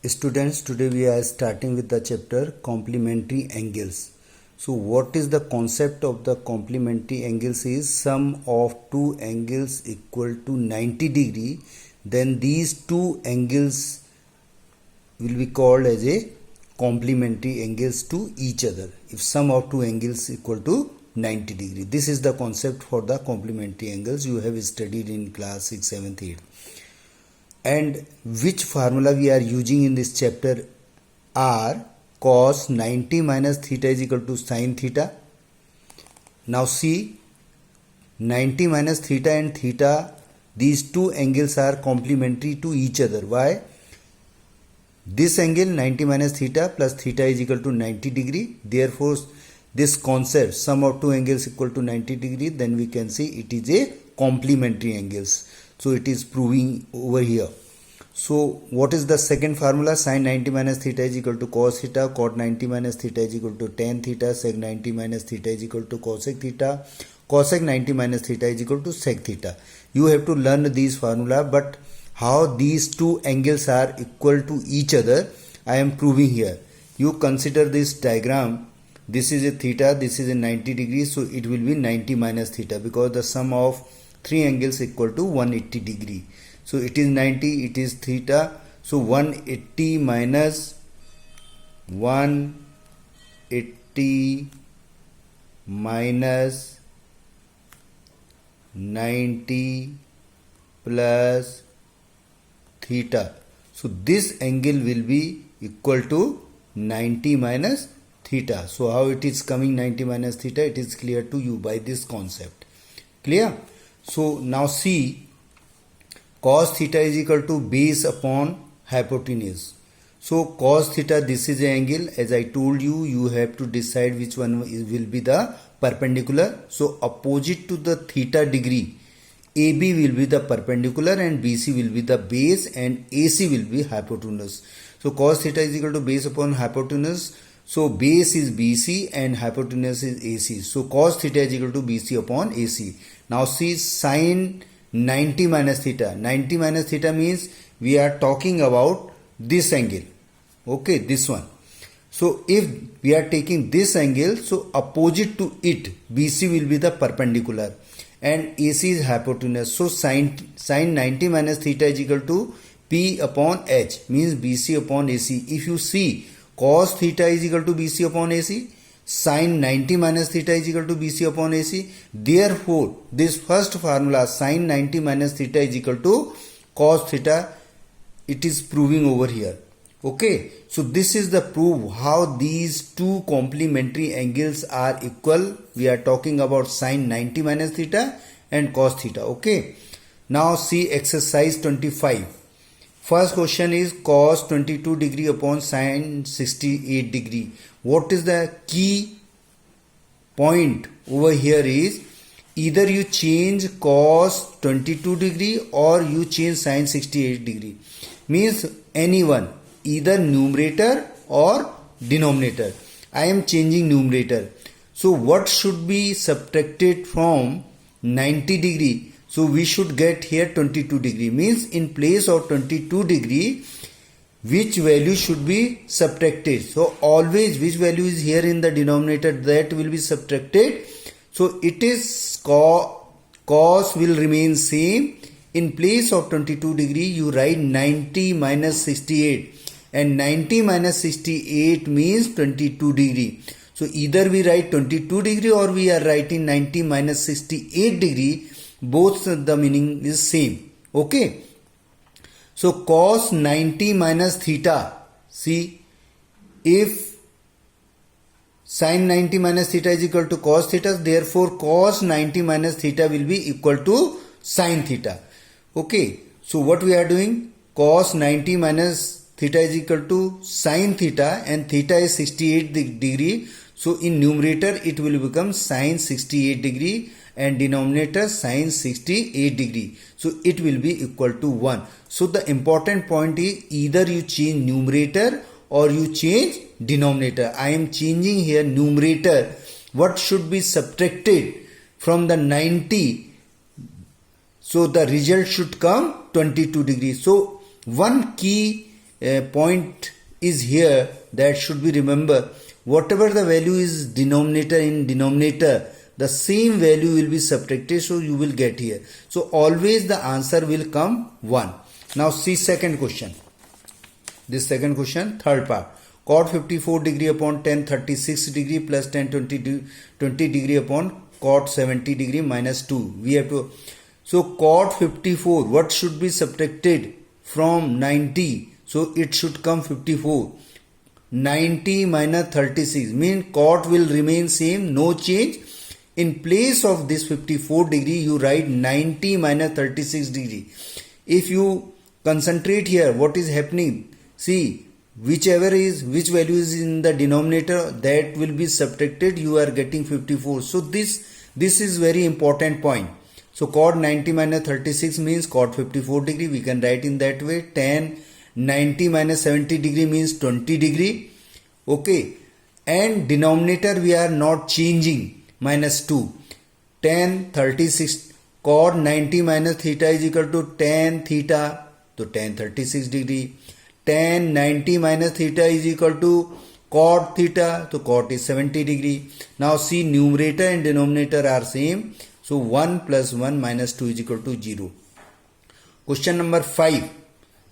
Students, today we are starting with the chapter complementary angles. So what is the concept of the complementary angles is sum of two angles equal to 90 degree, then these two angles will be called as a complementary angles to each other if sum of two angles equal to 90 degree. This is the concept for the complementary angles you have studied in class 6, 7th, 8th. And which formula we are using in this chapter are cos 90 minus theta is equal to sin theta. Now see, 90 minus theta and theta, these two angles are complementary to each other. Why? This angle 90 minus theta plus theta is equal to 90 degree. Therefore, this concept sum of two angles equal to 90 degree, then we can see it is a complementary angles. So it is proving over here. So what is the second formula? Sin 90 minus theta is equal to cos theta, cot 90 minus theta is equal to tan theta, sec 90 minus theta is equal to cosec theta, cosec 90 minus theta is equal to sec theta. You have to learn these formula, but how these two angles are equal to each other, I am proving here. You consider this diagram. This is a theta, this is a 90 degrees, so it will be 90 minus theta because the sum of three angles equal to 180 degree. So it is 90, it is theta. So 180 minus 180 minus 90 plus theta. So this angle will be equal to 90 minus theta. So how it is coming 90 minus theta? It is clear to you by this concept. Clear? So now see, cos theta is equal to base upon hypotenuse. So cos theta, this is the angle. As I told you, you have to decide which one will be the perpendicular. So opposite to the theta degree, AB will be the perpendicular and BC will be the base and AC will be hypotenuse. So cos theta is equal to base upon hypotenuse. So base is BC and hypotenuse is AC. So cos theta is equal to BC upon AC. Now see sin 90 minus theta. 90 minus theta means we are talking about this angle. Okay, this one. So if we are taking this angle, so opposite to it, BC will be the perpendicular and AC is hypotenuse. So sin 90 minus theta is equal to P upon H, means BC upon AC. If you see, cos theta is equal to BC upon AC, sin 90 minus theta is equal to BC upon AC. Therefore, this first formula sin 90 minus theta is equal to cos theta, it is proving over here. Okay, so this is the proof how these two complementary angles are equal. We are talking about sin 90 minus theta and cos theta. Okay, now see exercise 25. First question is cos 22 degree upon sin 68 degree. What is the key point over here is either you change cos 22 degree or you change sin 68 degree. Means anyone, either numerator or denominator. I am changing numerator. So what should be subtracted from 90 degree? So we should get here 22 degree. Means in place of 22 degree, which value should be subtracted? So always which value is here in the denominator, that will be subtracted. So it is cos will remain same. In place of 22 degree, you write 90 minus 68. And 90 minus 68 means 22 degree. So either we write 22 degree or we are writing 90 minus 68 degree. Both the meaning is same. Okay. So cos 90 minus theta. See, if sin 90 minus theta is equal to cos theta, therefore cos 90 minus theta will be equal to sin theta. Okay. So what we are doing? Cos 90 minus theta is equal to sin theta and theta is 68 degree. So in numerator it will become sin 68 degree and denominator sin 68 degree. So it will be equal to 1. So the important point is either you change numerator or you change denominator. I am changing here numerator. What should be subtracted from the 90? So the result should come 22 degrees. So one key point is here that should be remember, whatever the value is denominator, in denominator the same value will be subtracted, so you will get here. So always the answer will come 1. Now see second question. This second question, third part. Cot 54 degree upon tan 36 degree plus tan 20 degree upon cot 70 degree minus 2. We have to, so cot 54, what should be subtracted from 90? So it should come 54. 90 minus 36 means cot will remain same, no change. In place of this 54 degree, you write 90 minus 36 degree. If you concentrate here, what is happening? See, which value is in the denominator, that will be subtracted. You are getting 54. So this is very important point. So cot 90 minus 36 means cot 54 degree. We can write in that way. Tan 90 minus 70 degree means 20 degree. Okay. And denominator we are not changing. Minus 2. Tan 36. Cot 90 minus theta is equal to tan theta. So tan 36 degree. Tan 90 minus theta is equal to cot theta. So cot is 70 degree. Now see, numerator and denominator are same. So 1 plus 1 minus 2 is equal to 0. Question number 5.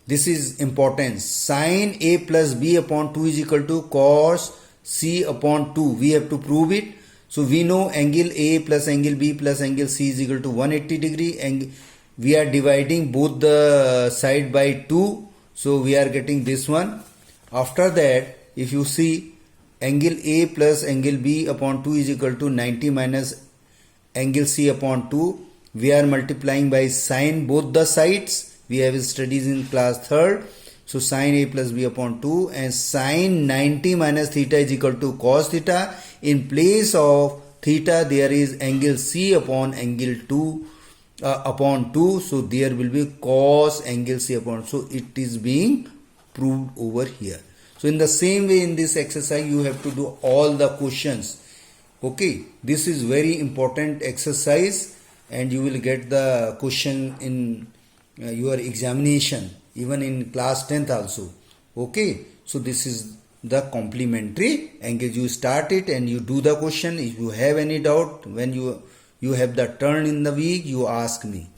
This is important. Sin A plus B upon 2 is equal to cos C upon 2. We have to prove it. So we know angle A plus angle B plus angle C is equal to 180 degree. And we are dividing both the side by 2. So we are getting this one. After that, if you see, angle A plus angle B upon 2 is equal to 90 minus angle C upon 2. We are multiplying by sine both the sides. We have studies in class 3rd. So sine A plus B upon 2 and sine 90 minus theta is equal to cos theta. In place of theta there is angle C upon angle 2 upon 2. So there will be cos angle C upon. So it is being proved over here. So in the same way in this exercise you have to do all the questions. Okay, this is very important exercise and you will get the question in your examination even in class 10th also. Okay, so this is the complementary angle. You start it and you do the question. If you have any doubt when you have the turn in the week, you ask me.